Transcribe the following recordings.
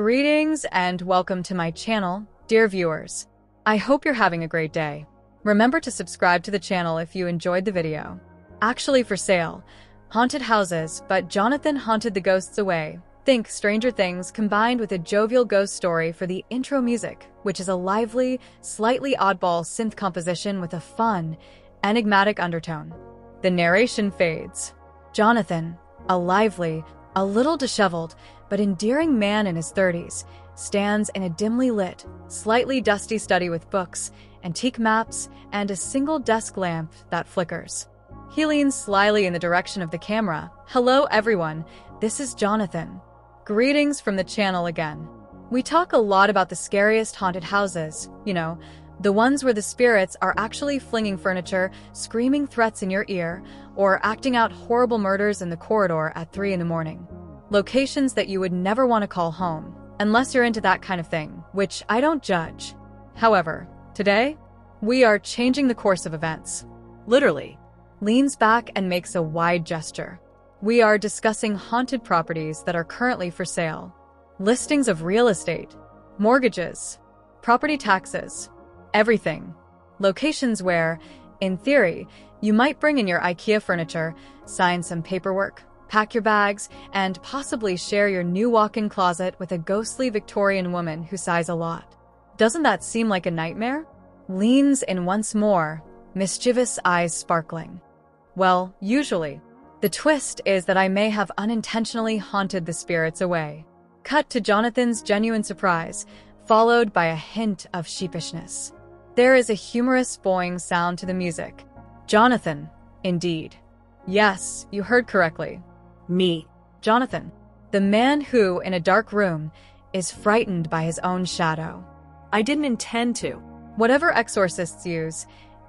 Greetings and welcome to my channel, dear viewers. I hope you're having a great day. Remember to subscribe to the channel if you enjoyed the video. Actually for sale, haunted houses, but Jonathan haunted the ghosts away. Think Stranger Things combined with a jovial ghost story for the intro music, which is a lively, slightly oddball synth composition with a fun, enigmatic undertone. The narration fades. Jonathan, a lively, a little disheveled, but endearing man in his 30s, stands in a dimly lit, slightly dusty study with books, antique maps, and a single desk lamp that flickers. He leans slyly in the direction of the camera. Hello everyone, this is Jonathan. Greetings from the channel again. We talk a lot about the scariest haunted houses, the ones where the spirits are actually flinging furniture, screaming threats in your ear, or acting out horrible murders in the corridor at 3 in the morning. Locations that you would never want to call home, unless you're into that kind of thing, which I don't judge. However, today, we are changing the course of events. Literally. Leans back and makes a wide gesture. We are discussing haunted properties that are currently for sale. Listings of real estate, mortgages, property taxes, everything. Locations where, in theory, you might bring in your IKEA furniture, sign some paperwork, pack your bags, and possibly share your new walk-in closet with a ghostly Victorian woman who sighs a lot. Doesn't that seem like a nightmare? Leans in once more, mischievous eyes sparkling. Well, usually. The twist is that I may have unintentionally haunted the spirits away. Cut to Jonathan's genuine surprise, followed by a hint of sheepishness. There is a humorous boing sound to the music. Jonathan, indeed. Yes, you heard correctly. Me, Jonathan, the man who, in a dark room, is frightened by his own shadow. I didn't intend to. Whatever exorcists use,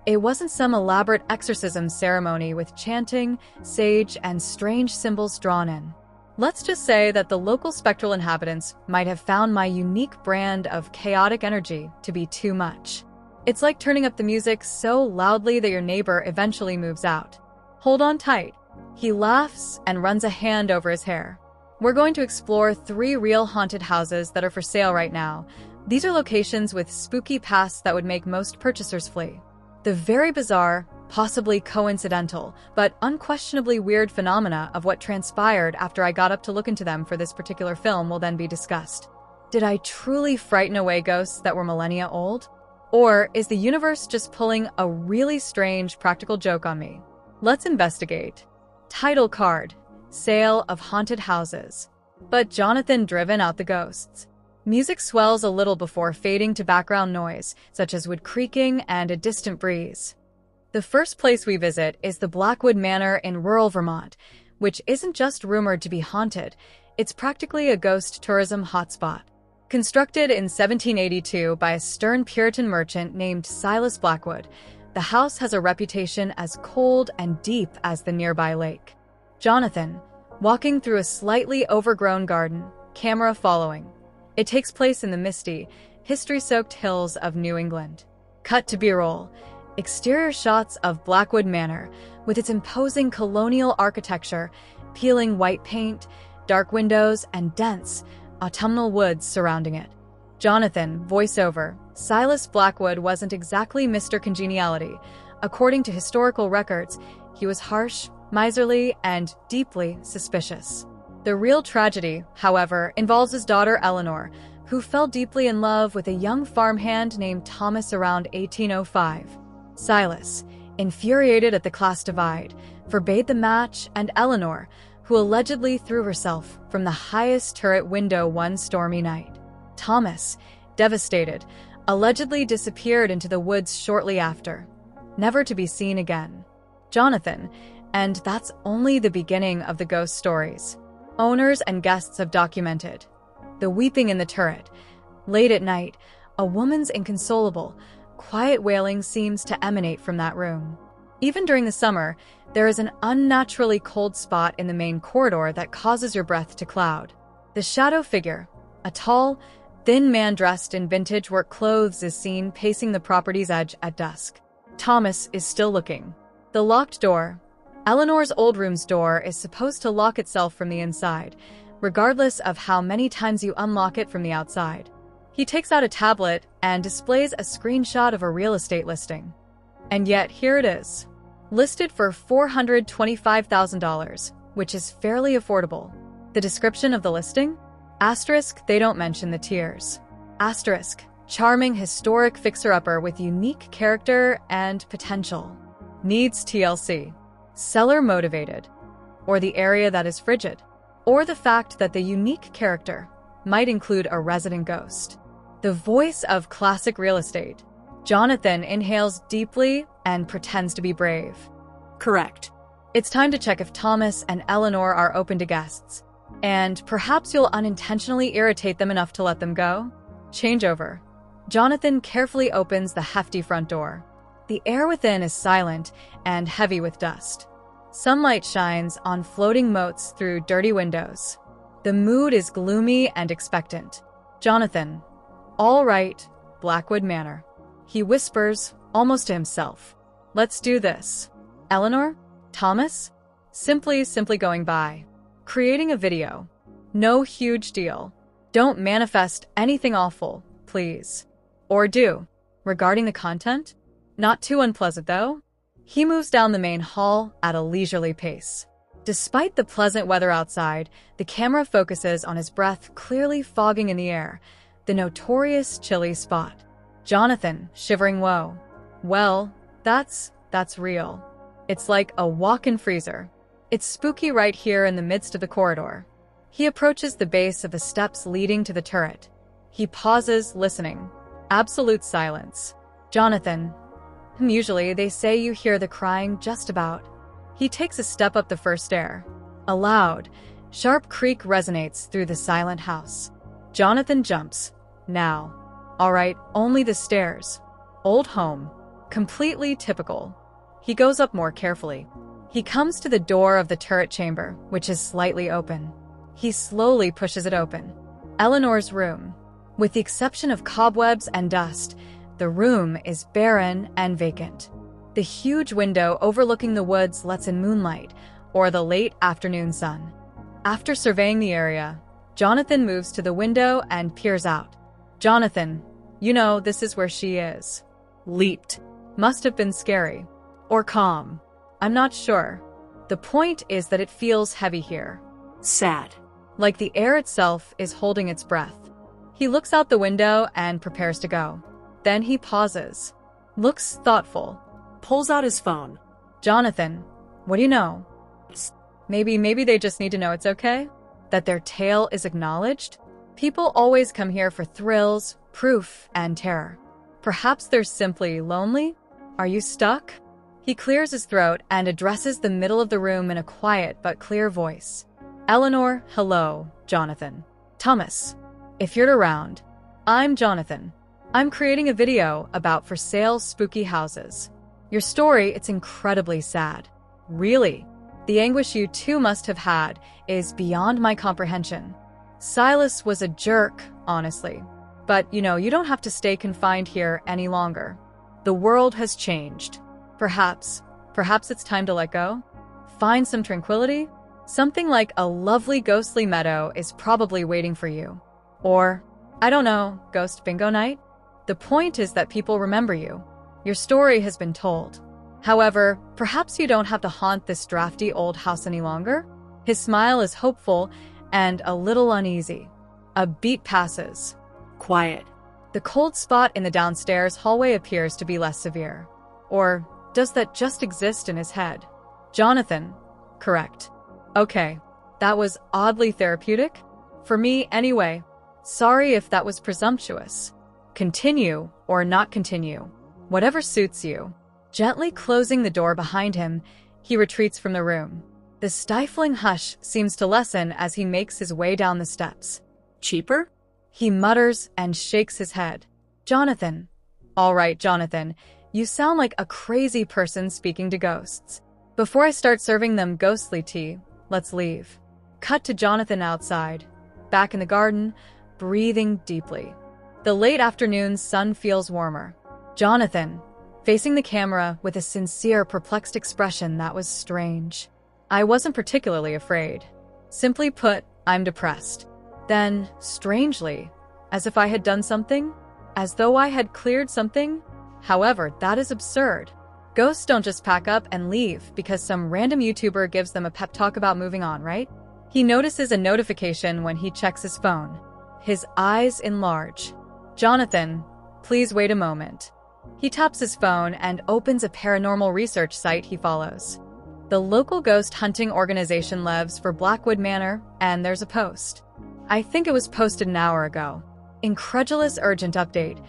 it wasn't some elaborate exorcism ceremony with chanting, sage, and strange symbols drawn in. Let's just say that the local spectral inhabitants might have found my unique brand of chaotic energy to be too much. It's like turning up the music so loudly that your neighbor eventually moves out. Hold on tight. He laughs and runs a hand over his hair. We're going to explore 3 real haunted houses that are for sale right now. These are locations with spooky pasts that would make most purchasers flee. The very bizarre, possibly coincidental, but unquestionably weird phenomena of what transpired after I got up to look into them for this particular film will then be discussed. Did I truly frighten away ghosts that were millennia old? Or is the universe just pulling a really strange practical joke on me? Let's investigate. Title card, Sale of Haunted Houses. But Jonathan driven out the ghosts. Music swells a little before fading to background noise, such as wood creaking and a distant breeze. The first place we visit is the Blackwood Manor in rural Vermont, which isn't just rumored to be haunted, it's practically a ghost tourism hotspot. Constructed in 1782 by a stern Puritan merchant named Silas Blackwood, the house has a reputation as cold and deep as the nearby lake. Jonathan, walking through a slightly overgrown garden, camera following. It takes place in the misty, history-soaked hills of New England. Cut to B-roll. Exterior shots of Blackwood Manor, with its imposing colonial architecture, peeling white paint, dark windows, and dense, autumnal woods surrounding it. Jonathan, voiceover. Silas Blackwood wasn't exactly Mr. Congeniality. According to historical records, he was harsh, miserly, and deeply suspicious. The real tragedy, however, involves his daughter Eleanor, who fell deeply in love with a young farmhand named Thomas around 1805. Silas, infuriated at the class divide, forbade the match, and Eleanor, who allegedly threw herself from the highest turret window one stormy night. Thomas, devastated, allegedly disappeared into the woods shortly after, never to be seen again. Jonathan, and that's only the beginning of the ghost stories. Owners and guests have documented the weeping in the turret. Late at night, a woman's inconsolable, quiet wailing seems to emanate from that room. Even during the summer, there is an unnaturally cold spot in the main corridor that causes your breath to cloud. The shadow figure, a tall, thin man dressed in vintage work clothes, is seen pacing the property's edge at dusk. Thomas is still looking. The locked door, Eleanor's old room's door, is supposed to lock itself from the inside, regardless of how many times you unlock it from the outside. He takes out a tablet and displays a screenshot of a real estate listing. And yet, here it is. Listed for $425,000, which is fairly affordable. The description of the listing? Asterisk, they don't mention the tiers. Asterisk, charming historic fixer-upper with unique character and potential. Needs TLC. Seller motivated. Or the area that is frigid. Or the fact that the unique character might include a resident ghost. The voice of classic real estate. Jonathan inhales deeply and pretends to be brave. Correct. It's time to check if Thomas and Eleanor are open to guests. And perhaps you'll unintentionally irritate them enough to let them go. Changeover. Jonathan carefully opens the hefty front door. The air within is silent and heavy with dust. Sunlight shines on floating motes through dirty windows. The mood is gloomy and expectant. Jonathan. All right, Blackwood Manor. He whispers, almost to himself. Let's do this. Eleanor? Thomas? Simply going by. Creating a video. No huge deal. Don't manifest anything awful, please. Or do. Regarding the content? Not too unpleasant, though. He moves down the main hall at a leisurely pace. Despite the pleasant weather outside, the camera focuses on his breath clearly fogging in the air, the notorious chilly spot. Jonathan, shivering woe. Well, that's real. It's like a walk-in freezer. It's spooky right here in the midst of the corridor. He approaches the base of the steps leading to the turret. He pauses, listening. Absolute silence. Jonathan. Usually, they say you hear the crying just about. He takes a step up the first stair. A loud, sharp creak resonates through the silent house. Jonathan jumps. Now. All right, only the stairs. Old home. Completely typical. He goes up more carefully. He comes to the door of the turret chamber, which is slightly open. He slowly pushes it open. Eleanor's room. With the exception of cobwebs and dust, the room is barren and vacant. The huge window overlooking the woods lets in moonlight, or the late afternoon sun. After surveying the area, Jonathan moves to the window and peers out. Jonathan, you know this is where she is. Leaped. Must have been scary. Or calm. I'm not sure. The point is that it feels heavy here. Sad. Like the air itself is holding its breath. He looks out the window and prepares to go. Then he pauses. Looks thoughtful. Pulls out his phone. Jonathan, what do you know? Maybe they just need to know it's okay? That their tale is acknowledged? People always come here for thrills, proof, and terror. Perhaps they're simply lonely? Are you stuck? He clears his throat and addresses the middle of the room in a quiet but clear voice. Eleanor, hello, Jonathan. Thomas, if you're around. I'm Jonathan. I'm creating a video about for sale spooky houses. Your story, it's incredibly sad. Really. The anguish you two must have had is beyond my comprehension. Silas was a jerk, honestly. But, you don't have to stay confined here any longer. The world has changed. Perhaps it's time to let go? Find some tranquility? Something like a lovely ghostly meadow is probably waiting for you. Or, I don't know, ghost bingo night? The point is that people remember you. Your story has been told. However, perhaps you don't have to haunt this drafty old house any longer? His smile is hopeful and a little uneasy. A beat passes. Quiet. The cold spot in the downstairs hallway appears to be less severe. Or does that just exist in his head? Jonathan. Correct. Okay. That was oddly therapeutic? For me, anyway. Sorry if that was presumptuous. Continue or not continue. Whatever suits you. Gently closing the door behind him, he retreats from the room. The stifling hush seems to lessen as he makes his way down the steps. Cheaper? He mutters and shakes his head. Jonathan. All right, Jonathan. You sound like a crazy person speaking to ghosts. Before I start serving them ghostly tea, let's leave. Cut to Jonathan outside. Back in the garden, breathing deeply. The late afternoon sun feels warmer. Jonathan, facing the camera with a sincere, perplexed expression that was strange. I wasn't particularly afraid. Simply put, I'm depressed. Then, strangely, as if I had done something? As though I had cleared something? However, that is absurd. Ghosts don't just pack up and leave because some random YouTuber gives them a pep talk about moving on, right? He notices a notification when he checks his phone. His eyes enlarge. Jonathan, please wait a moment. He taps his phone and opens a paranormal research site he follows. The local ghost hunting organization lives for Blackwood Manor, and there's a post. I think it was posted an hour ago. Incredulous urgent update.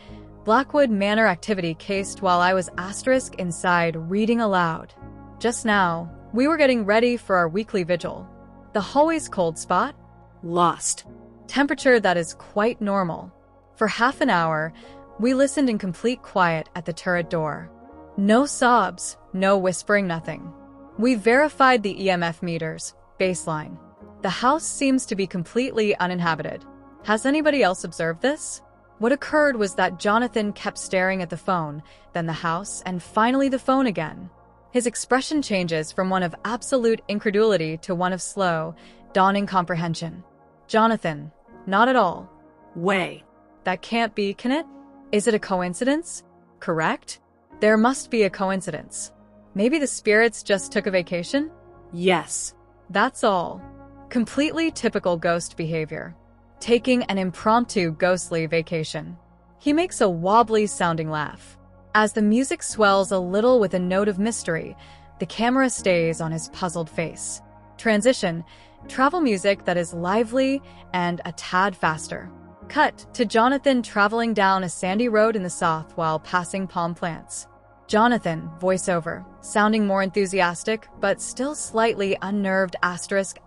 Blackwood Manor activity cased while I was asterisk inside reading aloud. Just now, we were getting ready for our weekly vigil. The hallway's cold spot? Lost. Temperature that is quite normal. For half an hour, we listened in complete quiet at the turret door. No sobs, no whispering, nothing. We verified the EMF meters, baseline. The house seems to be completely uninhabited. Has anybody else observed this? What occurred was that Jonathan kept staring at the phone, then the house, and finally the phone again. His expression changes from one of absolute incredulity to one of slow, dawning comprehension. Jonathan, not at all. Way. That can't be, can it? Is it a coincidence? Correct? There must be a coincidence. Maybe the spirits just took a vacation? Yes. That's all. Completely typical ghost behavior. Taking an impromptu ghostly vacation. He makes a wobbly-sounding laugh. As the music swells a little with a note of mystery, the camera stays on his puzzled face. Transition, travel music that is lively and a tad faster. Cut to Jonathan traveling down a sandy road in the south while passing palm plants. Jonathan, voiceover, sounding more enthusiastic, but still slightly unnerved asterisk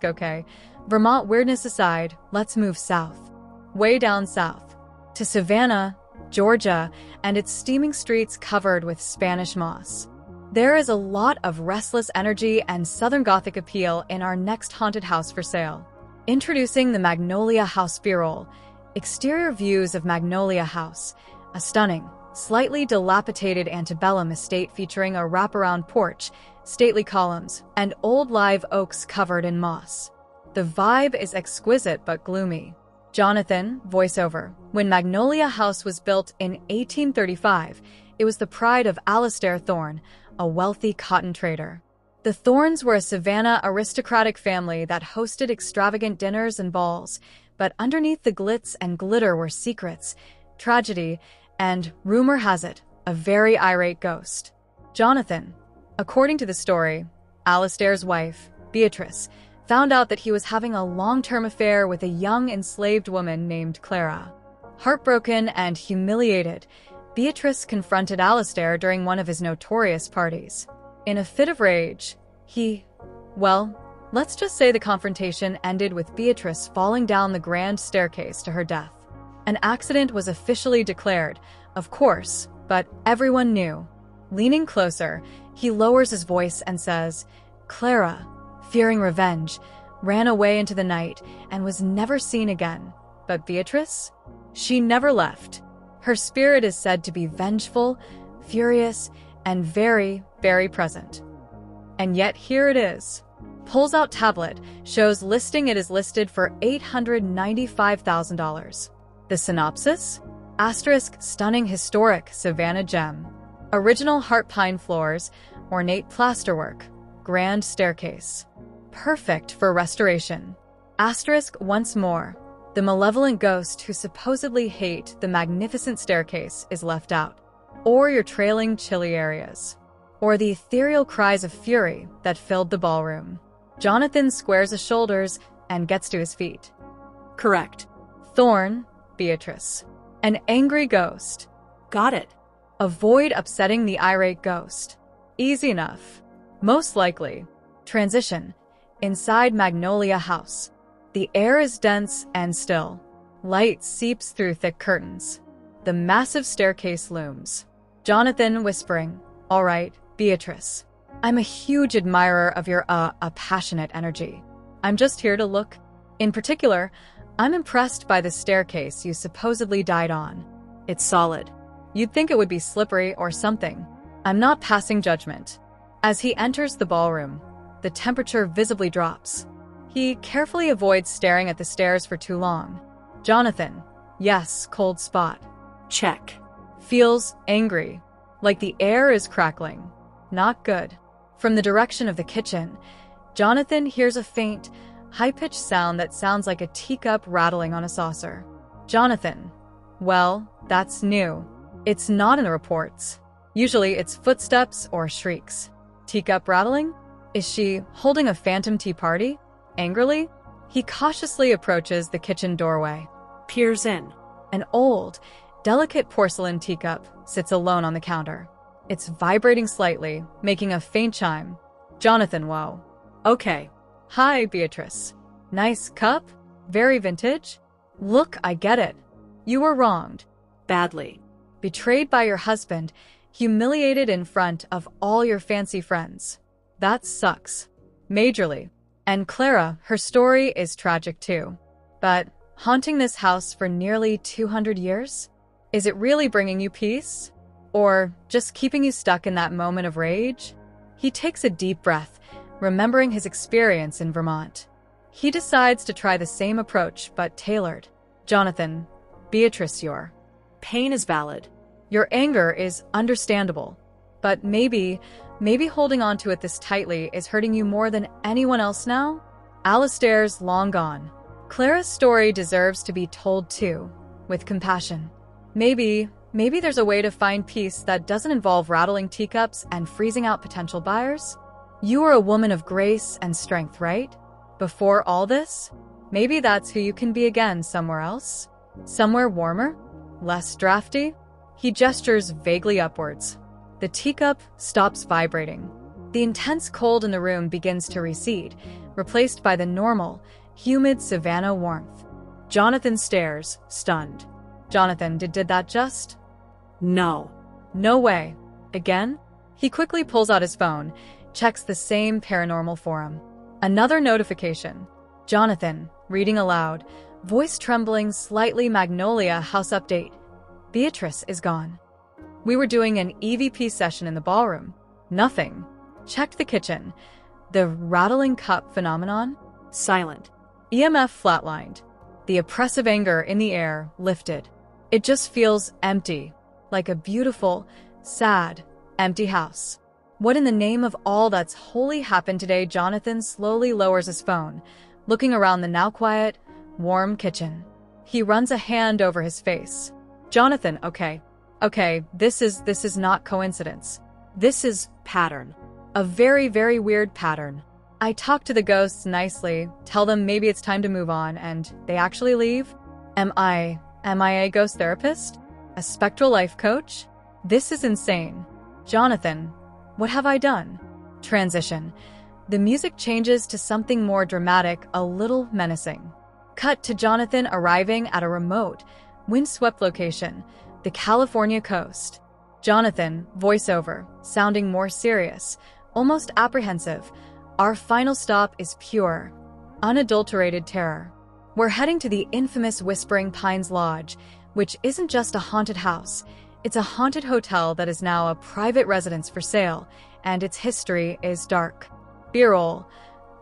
okay. Vermont weirdness aside, let's move south. Way down south. To Savannah, Georgia, and its steaming streets covered with Spanish moss. There is a lot of restless energy and Southern Gothic appeal in our next haunted house for sale. Introducing the Magnolia House B-roll. Exterior views of Magnolia House, a stunning, slightly dilapidated antebellum estate featuring a wraparound porch, stately columns, and old live oaks covered in moss. The vibe is exquisite but gloomy. Jonathan, voiceover. When Magnolia House was built in 1835, it was the pride of Alastair Thorne, a wealthy cotton trader. The Thornes were a Savannah aristocratic family that hosted extravagant dinners and balls, but underneath the glitz and glitter were secrets, tragedy, and, rumor has it, a very irate ghost. Jonathan. According to the story, Alastair's wife, Beatrice, found out that he was having a long-term affair with a young enslaved woman named Clara. Heartbroken and humiliated, Beatrice confronted Alastair during one of his notorious parties. In a fit of rage, let's just say the confrontation ended with Beatrice falling down the grand staircase to her death. An accident was officially declared, of course, but everyone knew. Leaning closer, he lowers his voice and says, Clara, fearing revenge, ran away into the night and was never seen again. But Beatrice? She never left. Her spirit is said to be vengeful, furious, and very, very present. And yet here it is. Pulls out tablet, shows listing it is listed for $895,000. The synopsis? Asterisk stunning historic Savannah gem. Original heart pine floors, ornate plasterwork, grand staircase. Perfect for restoration. Asterisk once more. The malevolent ghost who supposedly hate the magnificent staircase is left out. Or your trailing chilly areas. Or the ethereal cries of fury that filled the ballroom. Jonathan squares his shoulders and gets to his feet. Correct. Thorne, Beatrice. An angry ghost. Got it. Avoid upsetting the irate ghost. Easy enough. Most likely. Transition. Inside Magnolia House. The air is dense and still. Light seeps through thick curtains. The massive staircase looms. Jonathan whispering, All right, Beatrice. I'm a huge admirer of your, passionate energy. I'm just here to look. In particular, I'm impressed by the staircase you supposedly died on. It's solid. You'd think it would be slippery or something. I'm not passing judgment. As he enters the ballroom, the temperature visibly drops. He carefully avoids staring at the stairs for too long. Jonathan, yes, cold spot. Check. Feels angry, like the air is crackling. Not good. From the direction of the kitchen, Jonathan hears a faint, high-pitched sound that sounds like a teacup rattling on a saucer. Jonathan, well, that's new. It's not in the reports. Usually it's footsteps or shrieks. Teacup rattling? Is she holding a phantom tea party? Angrily, he cautiously approaches the kitchen doorway. Peers in. An old, delicate porcelain teacup sits alone on the counter. It's vibrating slightly, making a faint chime. Jonathan, whoa. Okay. Hi, Beatrice. Nice cup? Very vintage? Look, I get it. You were wronged. Badly. Betrayed by your husband, humiliated in front of all your fancy friends. That sucks. Majorly. And Clara, her story is tragic too. But haunting this house for nearly 200 years? Is it really bringing you peace? Or just keeping you stuck in that moment of rage? He takes a deep breath, remembering his experience in Vermont. He decides to try the same approach, but tailored. Jonathan, Beatrice, your pain is valid. Your anger is understandable. But maybe holding on to it this tightly is hurting you more than anyone else now? Alistair's long gone. Clara's story deserves to be told too, with compassion. Maybe there's a way to find peace that doesn't involve rattling teacups and freezing out potential buyers? You are a woman of grace and strength, right? Before all this? Maybe that's who you can be again somewhere else? Somewhere warmer? Less drafty? He gestures vaguely upwards. The teacup stops vibrating. The intense cold in the room begins to recede, replaced by the normal, humid savanna warmth. Jonathan stares, stunned. Jonathan, did that just? No. No way. Again? He quickly pulls out his phone, checks the same paranormal forum. Another notification. Jonathan, reading aloud, voice trembling slightly. Magnolia house update. Beatrice is gone. We were doing an EVP session in the ballroom. Nothing. Checked the kitchen. The rattling cup phenomenon? Silent. EMF flatlined. The oppressive anger in the air lifted. It just feels empty, like a beautiful, sad, empty house. What in the name of all that's holy happened today? Jonathan slowly lowers his phone, looking around the now quiet, warm kitchen. He runs a hand over his face. Jonathan, okay, this is not coincidence. This is pattern. A very, very weird pattern. I talk to the ghosts nicely, tell them maybe it's time to move on, and they actually leave? Am I a ghost therapist? A spectral life coach? This is insane. Jonathan, what have I done? Transition. The music changes to something more dramatic, a little menacing. Cut to Jonathan arriving at a remote, windswept location, the California coast. Jonathan, voiceover, sounding more serious, almost apprehensive. Our final stop is pure, unadulterated terror. We're heading to the infamous Whispering Pines Lodge, which isn't just a haunted house. It's a haunted hotel that is now a private residence for sale, and its history is dark. B-roll.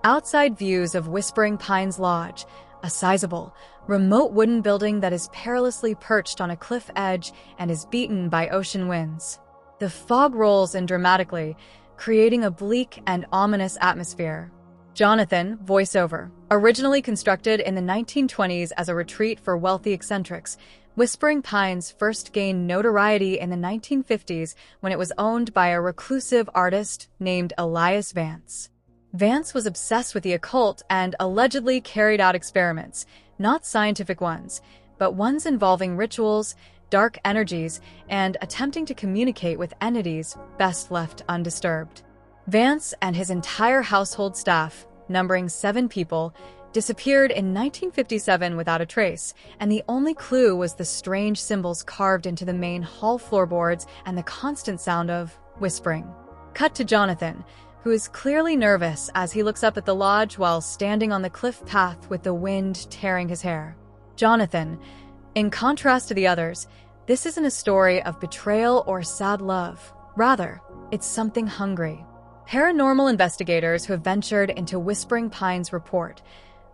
Outside views of Whispering Pines Lodge, a sizable, remote wooden building that is perilously perched on a cliff edge and is beaten by ocean winds. The fog rolls in dramatically, creating a bleak and ominous atmosphere. Jonathan, voiceover. Originally constructed in the 1920s as a retreat for wealthy eccentrics, Whispering Pines first gained notoriety in the 1950s when it was owned by a reclusive artist named Elias Vance. Vance was obsessed with the occult and allegedly carried out experiments, not scientific ones, but ones involving rituals, dark energies, and attempting to communicate with entities best left undisturbed. Vance and his entire household staff, numbering 7 people, disappeared in 1957 without a trace, and the only clue was the strange symbols carved into the main hall floorboards and the constant sound of whispering. Cut to Jonathan, who is clearly nervous as he looks up at the lodge while standing on the cliff path with the wind tearing his hair. Jonathan, in contrast to the others, this isn't a story of betrayal or sad love. Rather, it's something hungry. Paranormal investigators who have ventured into Whispering Pines report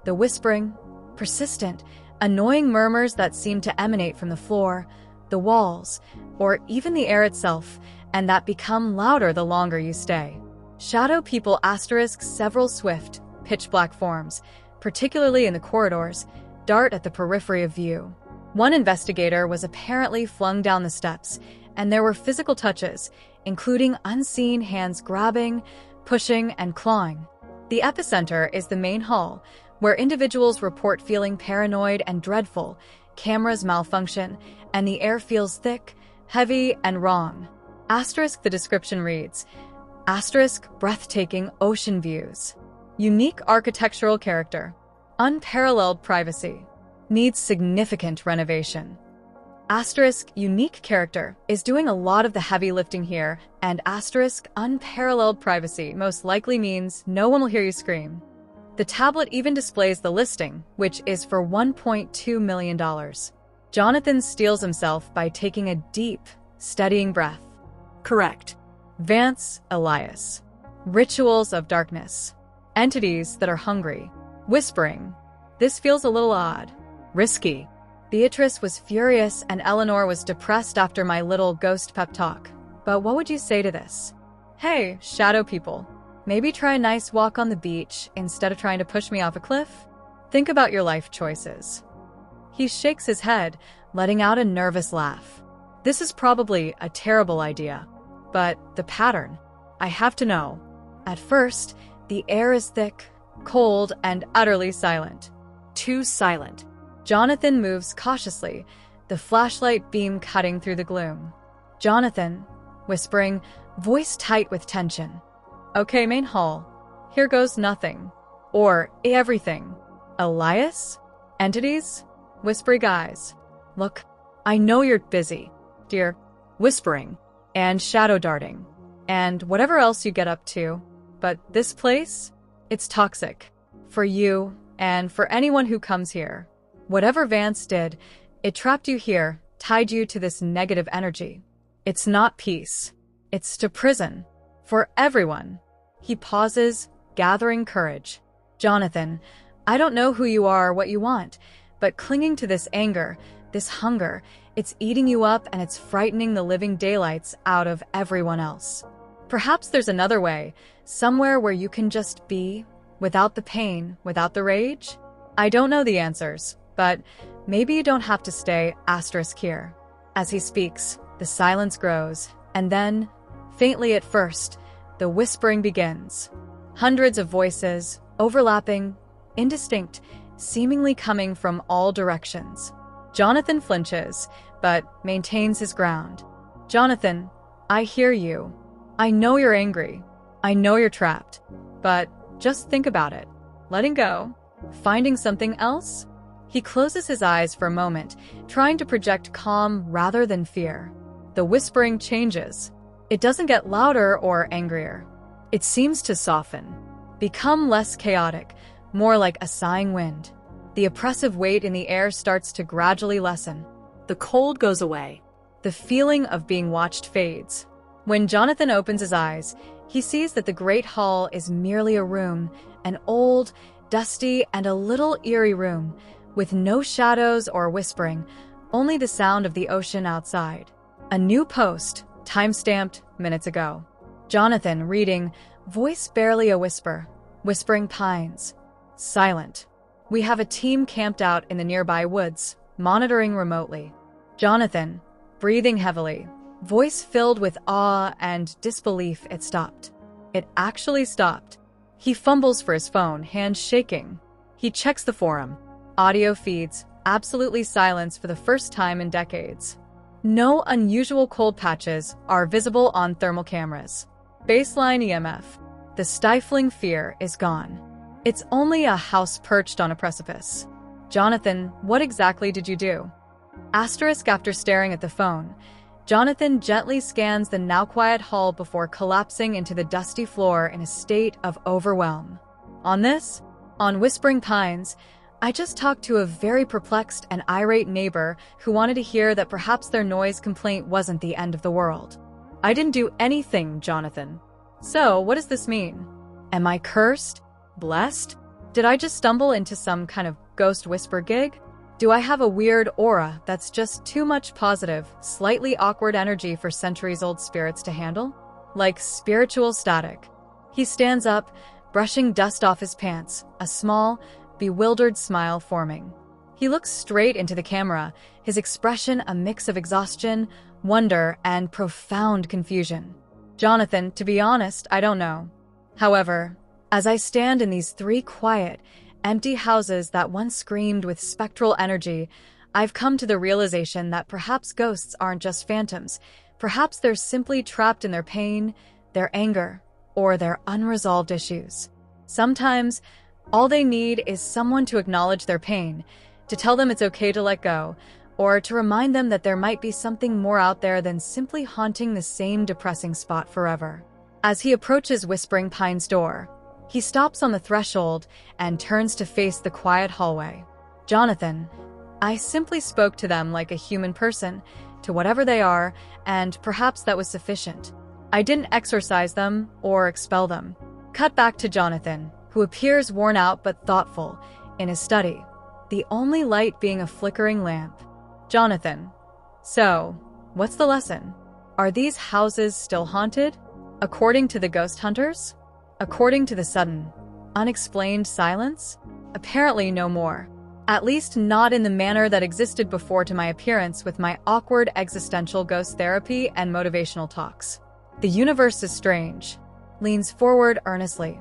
the whispering, persistent, annoying murmurs that seem to emanate from the floor, the walls, or even the air itself, and that become louder the longer you stay. Shadow people asterisk several swift, pitch-black forms, particularly in the corridors, dart at the periphery of view. One investigator was apparently flung down the steps, and there were physical touches, including unseen hands grabbing, pushing, and clawing. The epicenter is the main hall, where individuals report feeling paranoid and dreadful, cameras malfunction, and the air feels thick, heavy, and wrong. Asterisk the description reads, asterisk breathtaking ocean views. Unique architectural character. Unparalleled privacy. Needs significant renovation. Asterisk unique character is doing a lot of the heavy lifting here, and asterisk unparalleled privacy most likely means no one will hear you scream. The tablet even displays the listing, which is for $1.2 million. Jonathan steels himself by taking a deep, steadying breath. Correct. Vance Elias. Rituals of darkness. Entities that are hungry. Whispering. This feels a little odd. Risky. Beatrice was furious and Eleanor was depressed after my little ghost pep talk. But what would you say to this? Hey, shadow people. Maybe try a nice walk on the beach instead of trying to push me off a cliff? Think about your life choices. He shakes his head, letting out a nervous laugh. This is probably a terrible idea. But the pattern. I have to know. At first, the air is thick, cold, and utterly silent. Too silent. Jonathan moves cautiously, the flashlight beam cutting through the gloom. Jonathan, whispering, voice tight with tension. Okay, main hall. Here goes nothing. Or everything. Elias? Entities? Whispery guys. Look, I know you're busy, dear. Whispering. And shadow darting. And whatever else you get up to. But this place? It's toxic. For you, and for anyone who comes here. Whatever Vance did, it trapped you here, tied you to this negative energy. It's not peace. It's to prison. For everyone. He pauses, gathering courage. Jonathan, I don't know who you are or what you want, but clinging to this anger, this hunger, it's eating you up and it's frightening the living daylights out of everyone else. Perhaps there's another way, somewhere where you can just be, without the pain, without the rage? I don't know the answers, but maybe you don't have to stay asterisk here. As he speaks, the silence grows, and then, faintly at first, the whispering begins. Hundreds of voices, overlapping, indistinct, seemingly coming from all directions. Jonathan flinches, but maintains his ground. Jonathan, I hear you. I know you're angry. I know you're trapped. But just think about it. Letting go. Finding something else? He closes his eyes for a moment, trying to project calm rather than fear. The whispering changes. It doesn't get louder or angrier. It seems to soften, become less chaotic, more like a sighing wind. The oppressive weight in the air starts to gradually lessen. The cold goes away. The feeling of being watched fades. When Jonathan opens his eyes, he sees that the great hall is merely a room, an old, dusty, and a little eerie room, with no shadows or whispering, only the sound of the ocean outside. A new post, time-stamped minutes ago. Jonathan reading, voice barely a whisper, Whispering Pines. Silent. We have a team camped out in the nearby woods, monitoring remotely. Jonathan, breathing heavily, voice filled with awe and disbelief. It stopped. It actually stopped. He fumbles for his phone, hands shaking. He checks the forum. Audio feeds, absolutely silence for the first time in decades. No unusual cold patches are visible on thermal cameras. Baseline EMF. The stifling fear is gone. It's only a house perched on a precipice. Jonathan, what exactly did you do? Asterisk after staring at the phone, Jonathan gently scans the now quiet hall before collapsing into the dusty floor in a state of overwhelm. On Whispering Pines, I just talked to a very perplexed and irate neighbor who wanted to hear that perhaps their noise complaint wasn't the end of the world. I didn't do anything, Jonathan. So, what does this mean? Am I cursed? Blessed? Did I just stumble into some kind of ghost whisper gig? Do I have a weird aura that's just too much positive, slightly awkward energy for centuries-old spirits to handle? Like spiritual static. He stands up, brushing dust off his pants, a small, bewildered smile forming. He looks straight into the camera, his expression a mix of exhaustion, wonder, and profound confusion. Jonathan, to be honest, I don't know. However, as I stand in these three quiet, empty houses that once screamed with spectral energy, I've come to the realization that perhaps ghosts aren't just phantoms. Perhaps they're simply trapped in their pain, their anger, or their unresolved issues. Sometimes, all they need is someone to acknowledge their pain, to tell them it's okay to let go, or to remind them that there might be something more out there than simply haunting the same depressing spot forever. As he approaches Whispering Pine's door, he stops on the threshold and turns to face the quiet hallway. Jonathan, I simply spoke to them like a human person, to whatever they are, and perhaps that was sufficient. I didn't exorcise them or expel them. Cut back to Jonathan, who appears worn out but thoughtful, in his study, the only light being a flickering lamp. Jonathan, so, what's the lesson? Are these houses still haunted? According to the ghost hunters? According to the sudden, unexplained silence? Apparently no more. At least not in the manner that existed before to my appearance with my awkward existential ghost therapy and motivational talks. The universe is strange. Leans forward earnestly.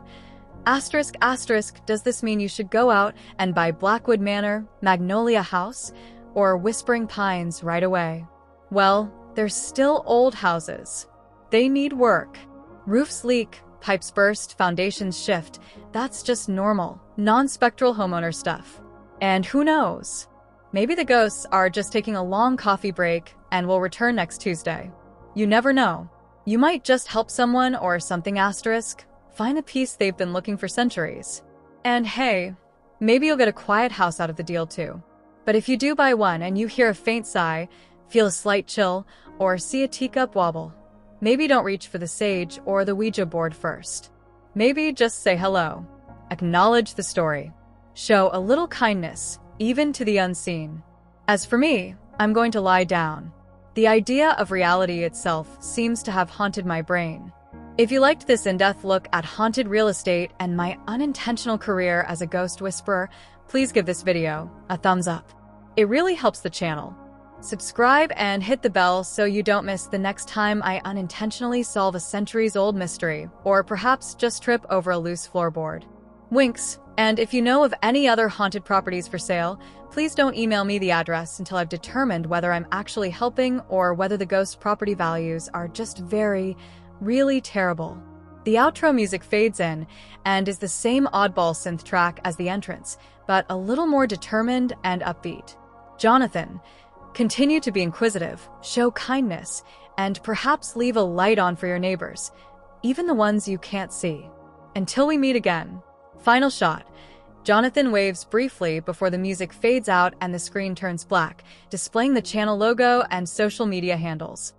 Asterisk, asterisk, does this mean you should go out and buy Blackwood Manor, Magnolia House, or Whispering Pines right away? Well, they're still old houses. They need work. Roofs leak, pipes burst, foundations shift. That's just normal, non-spectral homeowner stuff. And who knows? Maybe the ghosts are just taking a long coffee break and will return next Tuesday. You never know. You might just help someone or something asterisk find a piece they've been looking for centuries. And hey, maybe you'll get a quiet house out of the deal too. But if you do buy one and you hear a faint sigh, feel a slight chill, or see a teacup wobble, maybe don't reach for the sage or the Ouija board first. Maybe just say hello. Acknowledge the story. Show a little kindness, even to the unseen. As for me, I'm going to lie down. The idea of reality itself seems to have haunted my brain. If you liked this in-depth look at haunted real estate and my unintentional career as a ghost whisperer, please give this video a thumbs up. It really helps the channel. Subscribe and hit the bell so you don't miss the next time I unintentionally solve a centuries-old mystery, or perhaps just trip over a loose floorboard. Winks, and if you know of any other haunted properties for sale, please don't email me the address until I've determined whether I'm actually helping or whether the ghost property values are just really terrible. The outro music fades in and is the same oddball synth track as the entrance, but a little more determined and upbeat. Jonathan, continue to be inquisitive, show kindness, and perhaps leave a light on for your neighbors, even the ones you can't see. Until we meet again. Final shot. Jonathan waves briefly before the music fades out and the screen turns black, displaying the channel logo and social media handles.